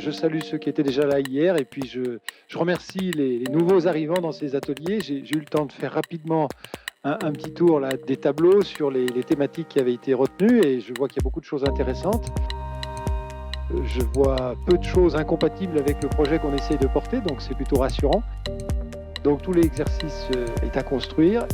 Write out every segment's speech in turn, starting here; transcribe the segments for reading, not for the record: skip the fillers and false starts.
Je salue ceux qui étaient déjà là hier et puis je remercie les nouveaux arrivants dans ces ateliers. J'ai eu le temps de faire rapidement un petit tour là, des tableaux sur les thématiques qui avaient été retenues et je vois qu'il y a beaucoup de choses intéressantes. Je vois peu de choses incompatibles avec le projet qu'on essaye de porter, donc c'est plutôt rassurant. Donc tout l'exercice est à construire.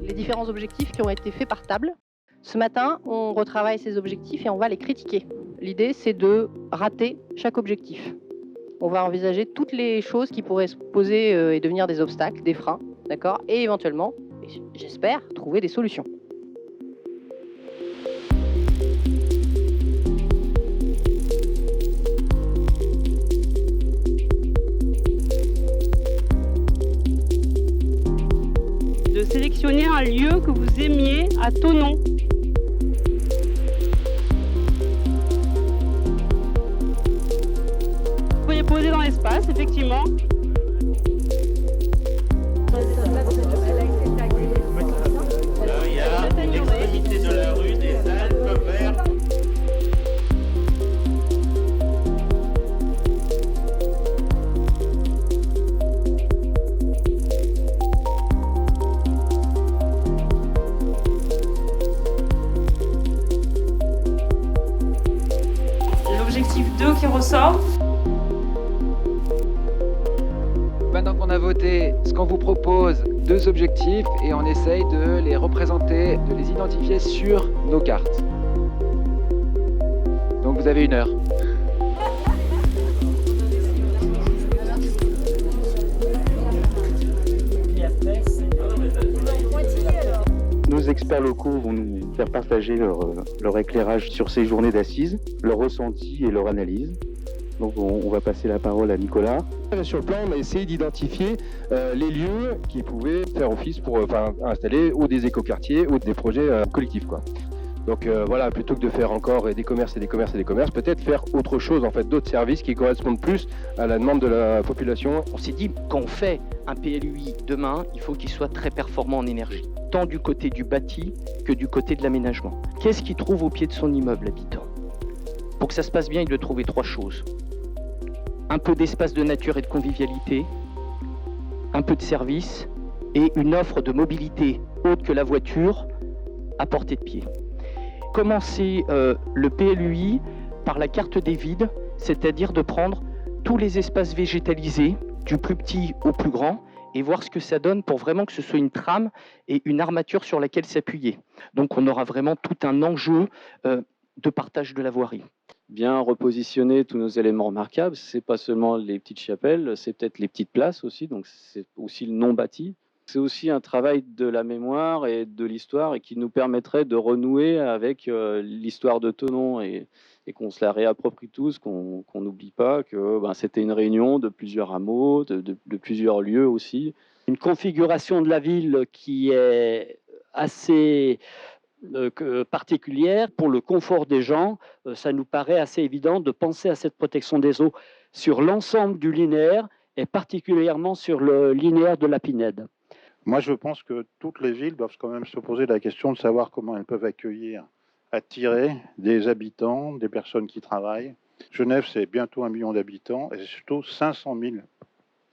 Les différents objectifs qui ont été faits par table. Ce matin, on retravaille ces objectifs et on va les critiquer. L'idée, c'est de rater chaque objectif. On va envisager toutes les choses qui pourraient se poser et devenir des obstacles, des freins, d'accord ? Et éventuellement, j'espère, trouver des solutions. De sélectionner un lieu que vous aimiez à Thonon. Vous pourriez poser dans l'espace, effectivement. Il y a l'extrémité de la rue des Alpes vers... L'objectif 2 qui ressort. Maintenant qu'on a voté ce qu'on vous propose, 2 objectifs, et on essaye de les représenter, de les identifier sur nos cartes. Donc vous avez 1 heure. Nos experts locaux vont nous faire partager leur éclairage sur ces journées d'assises, leur ressenti et leur analyse. Donc on va passer la parole à Nicolas. Sur le plan, on a essayé d'identifier les lieux qui pouvaient faire office pour installer ou des écoquartiers ou des projets collectifs, quoi. Donc voilà, plutôt que de faire encore des commerces et des commerces et des commerces, peut-être faire autre chose, en fait, d'autres services qui correspondent plus à la demande de la population. On s'est dit, quand on fait un PLUI demain, il faut qu'il soit très performant en énergie, tant du côté du bâti que du côté de l'aménagement. Qu'est-ce qu'il trouve au pied de son immeuble, l'habitant ? Pour que ça se passe bien, il doit trouver 3 choses. Un peu d'espace de nature et de convivialité, un peu de service et une offre de mobilité autre que la voiture à portée de pied. Commencer le PLUI par la carte des vides, c'est-à-dire de prendre tous les espaces végétalisés, du plus petit au plus grand, et voir ce que ça donne pour vraiment que ce soit une trame et une armature sur laquelle s'appuyer. Donc on aura vraiment tout un enjeu de partage de la voirie. Bien repositionner tous nos éléments remarquables, c'est pas seulement les petites chapelles, c'est peut-être les petites places aussi, donc c'est aussi le non bâti. C'est aussi un travail de la mémoire et de l'histoire et qui nous permettrait de renouer avec l'histoire de Thonon et qu'on se la réapproprie tous, qu'on n'oublie pas que c'était une réunion de plusieurs hameaux, de plusieurs lieux aussi. Une configuration de la ville qui est assez particulière pour le confort des gens. Ça nous paraît assez évident de penser à cette protection des eaux sur l'ensemble du linéaire et particulièrement sur le linéaire de la Pinède. Moi, je pense que toutes les villes doivent quand même se poser la question de savoir comment elles peuvent accueillir, attirer des habitants, des personnes qui travaillent. Genève, c'est bientôt 1 million d'habitants et c'est surtout 500 000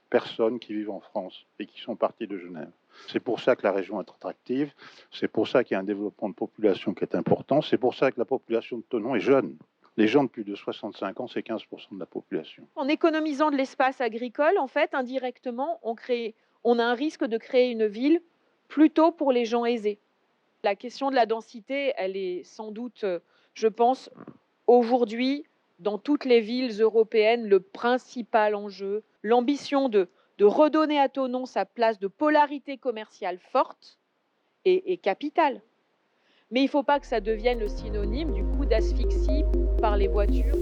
personnes qui vivent en France et qui sont parties de Genève. C'est pour ça que la région est attractive, c'est pour ça qu'il y a un développement de population qui est important, c'est pour ça que la population de Thonon est jeune. Les gens de plus de 65 ans, c'est 15% de la population. En économisant de l'espace agricole, en fait, indirectement, on a un risque de créer une ville plutôt pour les gens aisés. La question de la densité, elle est sans doute, je pense, aujourd'hui, dans toutes les villes européennes, le principal enjeu. L'ambition de redonner à Thonon sa place de polarité commerciale forte et capitale. Mais il ne faut pas que ça devienne le synonyme du coup d'asphyxie par les voitures.